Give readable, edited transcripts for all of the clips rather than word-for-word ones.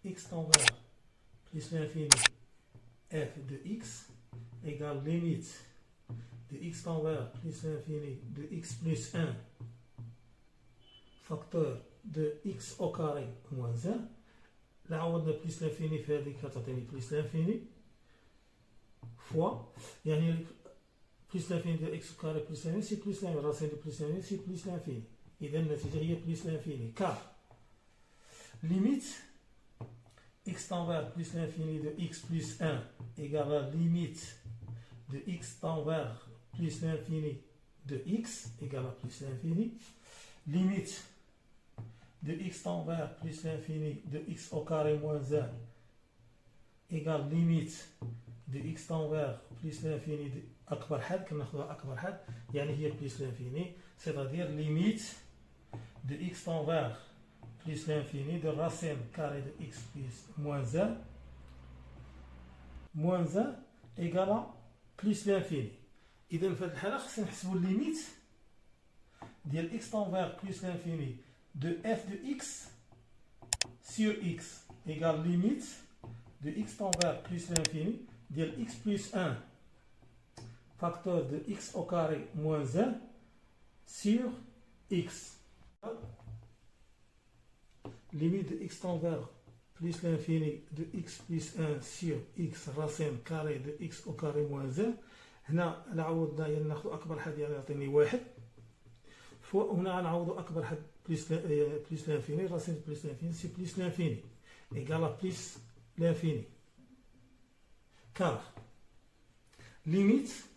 x tend vers plus l'infini f de x égale limite de x tend vers plus l'infini de x plus 1 facteur de x au carré moins 1. Là, on a plus l'infini في هذيك تعطيني plus l'infini fois يعني plus l'infini de x au carré plus l'infini c'est plus l'infini racine de plus l'infini c'est plus l'infini. إذا النتيجة هي plus l'infini car limite x tend vers plus l'infini de x plus 1 égale à limite de x tend vers plus l'infini de x égale à plus l'infini. Limite de x tend vers plus l'infini de x au carré moins 1 égale limite de x tend vers plus l'infini de أكبر حد كناخذها أكبر حد يعني هي plus l'infini c'est-à-dire limite de x tend vers plus l'infini de racine carrée de x plus moins 1 égale à plus l'infini. إذا في هذه الحالة خصنا نحسبوا الليميت ديال x tend vers plus l'infini de f de x sur x égale limite de x tend vers plus l'infini de x plus 1 facteur de x au carré moins 1 sur x. Limite de x tend vers plus l'infini de x plus 1 sur x racine carré de x au carré moins 1. هنا عوضنا يعني ناخذ أكبر حد يعني يعطيني واحد. هنا نعوض أكبر حد plus l'infini racine de plus l'infini c'est plus l'infini égale à plus l'infini car limite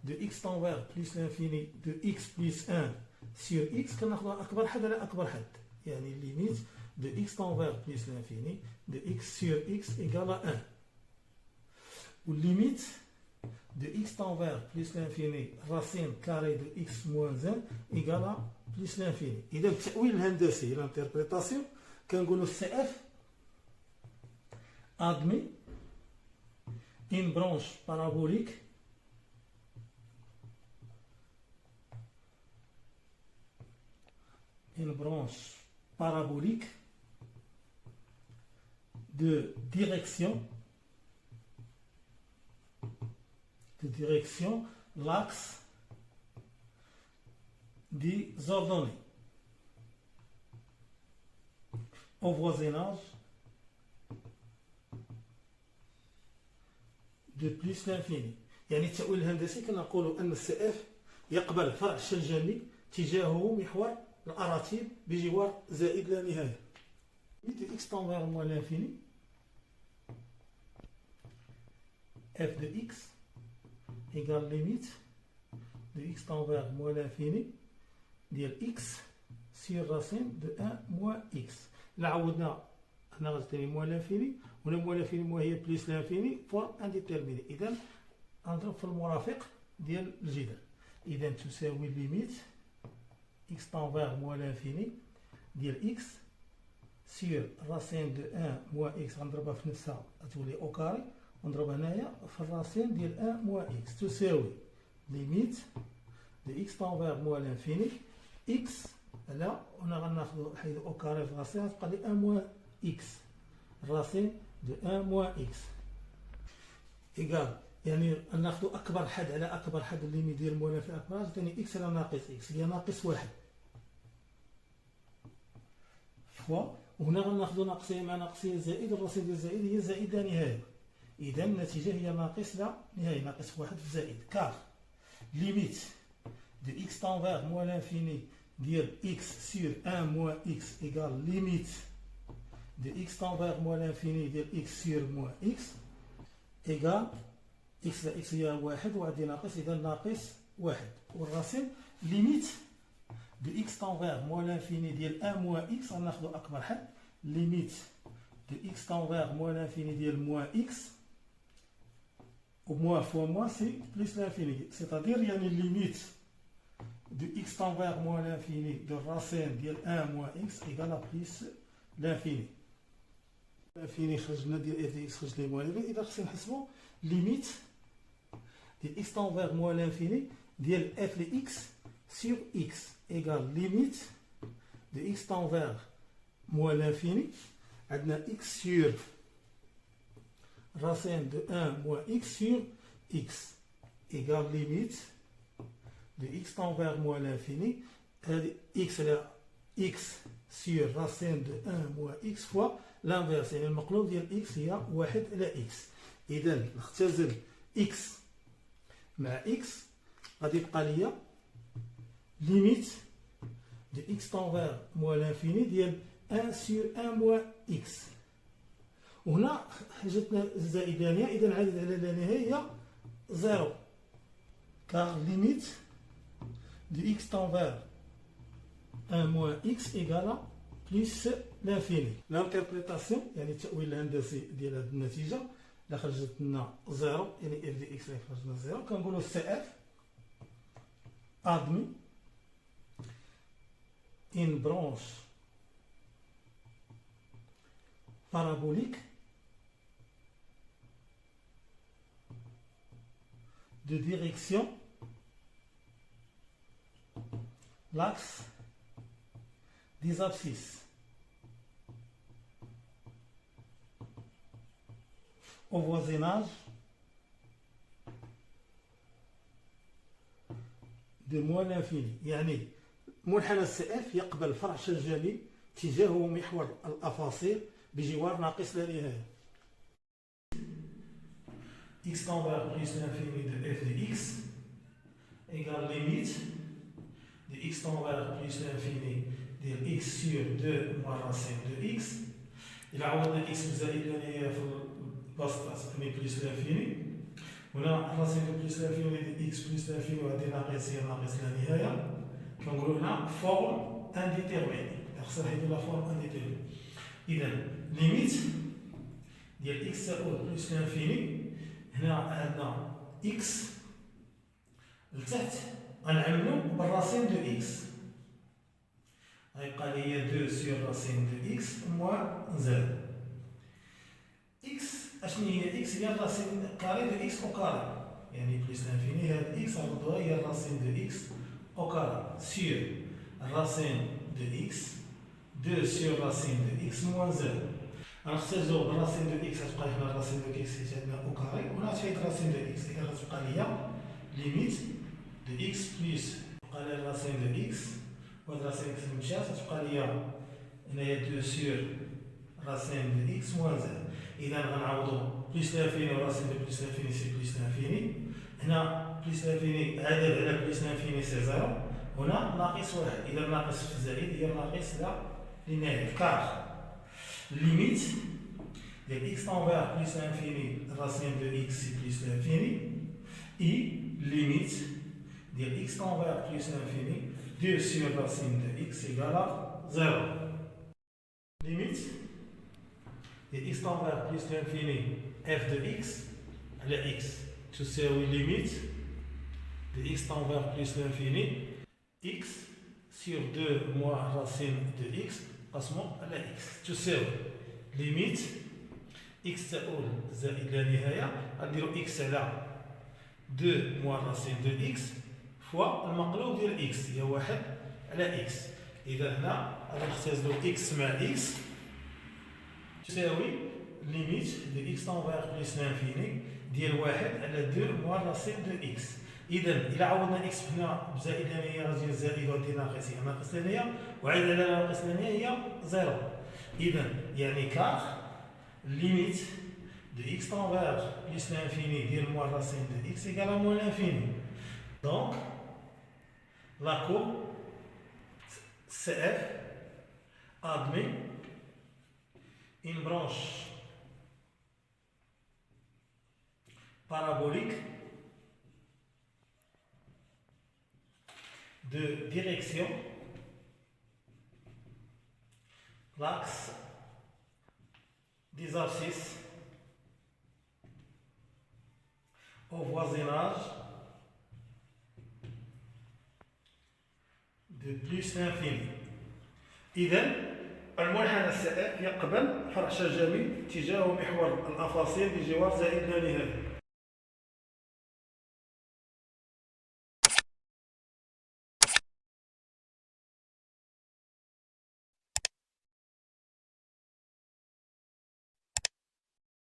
de x tend vers plus l'infini de x plus 1 sur x كناخذها أكبر حد على أكبر حد يعني limite de x tend vers plus l'infini de x sur x égale à 1 ou limite de x tend vers plus l'infini racine carrée de x moins 1 égale à plus l'infini. إذا التأويل الهندسي l'interprétation كنقولوا CF admet une branche parabolique de direction l'axe des ordonnées au voisinage de plus l'infini. يعني التأويل الهندسي كنقولوا أن السي اف يقبل فرع الشنجاني تجاهه محور الأراتيب بجوار زائد لا نهاية. de x tend vers moins l'infini f de x égale limite de x tend vers moins l'infini ديال x sur racine de 1 moins x. là عودنا هنا غتعطيني moins l'infini ولا moins l'infini هي plus l'infini fois indéterminé. إذا نضرب في المرافق ديال الجدر. إذا تساوي limite x tend vers moins l'infini ديال x sur racine de 1 moins x غنضربها في نفسها تولي au carré ونضرب هنايا في الراسين ديال 1 moins x تساوي limite de x tend vers moins l'infini x لا هنا غناخذ حيد او كاري في الراسين غتبقى لي 1 moins x الراسين دو 1 moins x ايكال يعني ناخذ اكبر حد على اكبر حد الليميت ديال المولى في اكبر ثاني x على ناقص x هي ناقص 1 فوا وهنا غناخذ ناقصيه مع ناقصيه زائد الراسين ديال زائد هي زائد لا نهايه. إذا النتيجة هي ناقص لا نهاية ناقص 1 في زائد car limite de x tend vers moins l'infini ديال x sur 1 moins x égale limite de x tend vers moins l'infini ديال x sur moins x égale x لا x هي 1 وعندي ناقص إذا ناقص 1 والراسين limite de x tend vers moins l'infini ديال 1 moins x غناخذو أكبر حد limite de x tend vers moins l'infini ديال moins x ou moins fois moins c'est plus l'infini. C'est-à-dire il y a une limite de x tend vers moins l'infini de racine de 1 moins x égale à plus l'infini. L'infini خرجنا ديال f de x خرج لي moins l'infini. إذا خصنا نحسبوا limite de x tend vers moins l'infini ديال f de x sur x égale limite de x tend vers moins l'infini عندنا x sur racine de 1 moins x sur x égale limite de x tend vers moins l'infini. x là x sur racine de 1 moins x fois l'inverse، يعني المقلوب ديال x هي 1 على x. إذا نختزل x مع x غادي يبقى ليا limite de x tend vers moins l'infini ديال 1 sur 1 moins x. وهنا جاتنا الزائدانية، إذا العدد على لا نهاية هي 0 car limite de x tend vers 1 moins x égale plus l'infini. L'interprétation يعني التأويل الهندسي ديال هذه النتيجة اللي خرجت لنا 0 يعني f دي x اللي خرج لنا 0 كنقولوا سي اف admis une branche parabolique de direction l'axe des abscisses au voisinage de moins l'infini. يعني منحنى السي اف يقبل فرع شجري اتجاهه محور الافاصيل بجوار ناقص لا نهايه. x tend vers plus l'infini de f de x égale limite de x tend vers plus l'infini de x sur 2 moins racine de x. إلا عوضنا x بزائد لا نهايه في البسط تعطيني بلس l'infini. هنا الراسين دو بلس l'infini ديال x بلس l'infini وهذه ناقص هي ناقص لا نهايه. كنقولوا هنا فورم انديتيرميني، خصنا نحيدو لا فورم انديتيرميني. إذا ليميت ديال x تساوي بلس l'infini، هنا عندنا x لتحت غنعملو بالراسين دو x، غيبقى ليا 2 سور راسين دو x موان زد. x اشنو هي x؟ هي الراسين كاري دو x او كاري، يعني بلس l'infini هاد x غنردوها هي الراسين دو x au carré sur racine de x 2 sur racine de x moins 0. غنختزلو بالراسين دو x غتبقى هنا الراسين دو x حيت عندنا او كاري، وهنا تحيد راسين دو x، إذا غتبقى ليا ليميت دو x بلس بقى ليا الراسين دو x وهاد راسين x مشات غتبقى ليا هنايا 2 sur racine دو x moins 0. إذا غنعوضو بلس l'infini وراسين دو بلس l'infini سي بلس l'infini. هنا بلس l'infini عدد على بلس l'infini سي 0، هنا ناقص 1، إذا ناقص في الزائد هي ناقص لا للنهاية. كار ليميت ديال x tend vers plus l'infini racine de x سي بلس l'infini اي ليميت ديال x tend vers plus l'infini 2 sur racine de x égale 0. ليميت ديال x tend vers plus l'infini f de x على x تساوي ليميت de x tend vers plus l'infini x sur 2 moins racine de x قسمه على x تساوي ليميت x تؤول زائد لا نهاية، غنديرو x على 2 moins racine de x فوا المقلوب ديال x هي 1 على x. إذا هنا غادي نختزلو x مع x تساوي ليميت de x tend vers plus l'infini ديال 1 على 2 moins racine de x. إذا إلا عوضنا x هنا بزائد لا نهاية غادي تجي زائد وغادي ناقص هي ناقص لا نهاية، وعاد على ناقص لا نهاية هي 0. إذا يعني كار ليميت de x tend vers plus l'infini ديال moins racine de x égale à moins l'infini. Donc la courbe CF admet une branche parabolique de direction l'axe des abscisses au voisinage de plus l'infini. إذا المنحنى السائق يقبل فرع شجري اتجاه محور الأفاصيل بجوار زائد لا نهاية.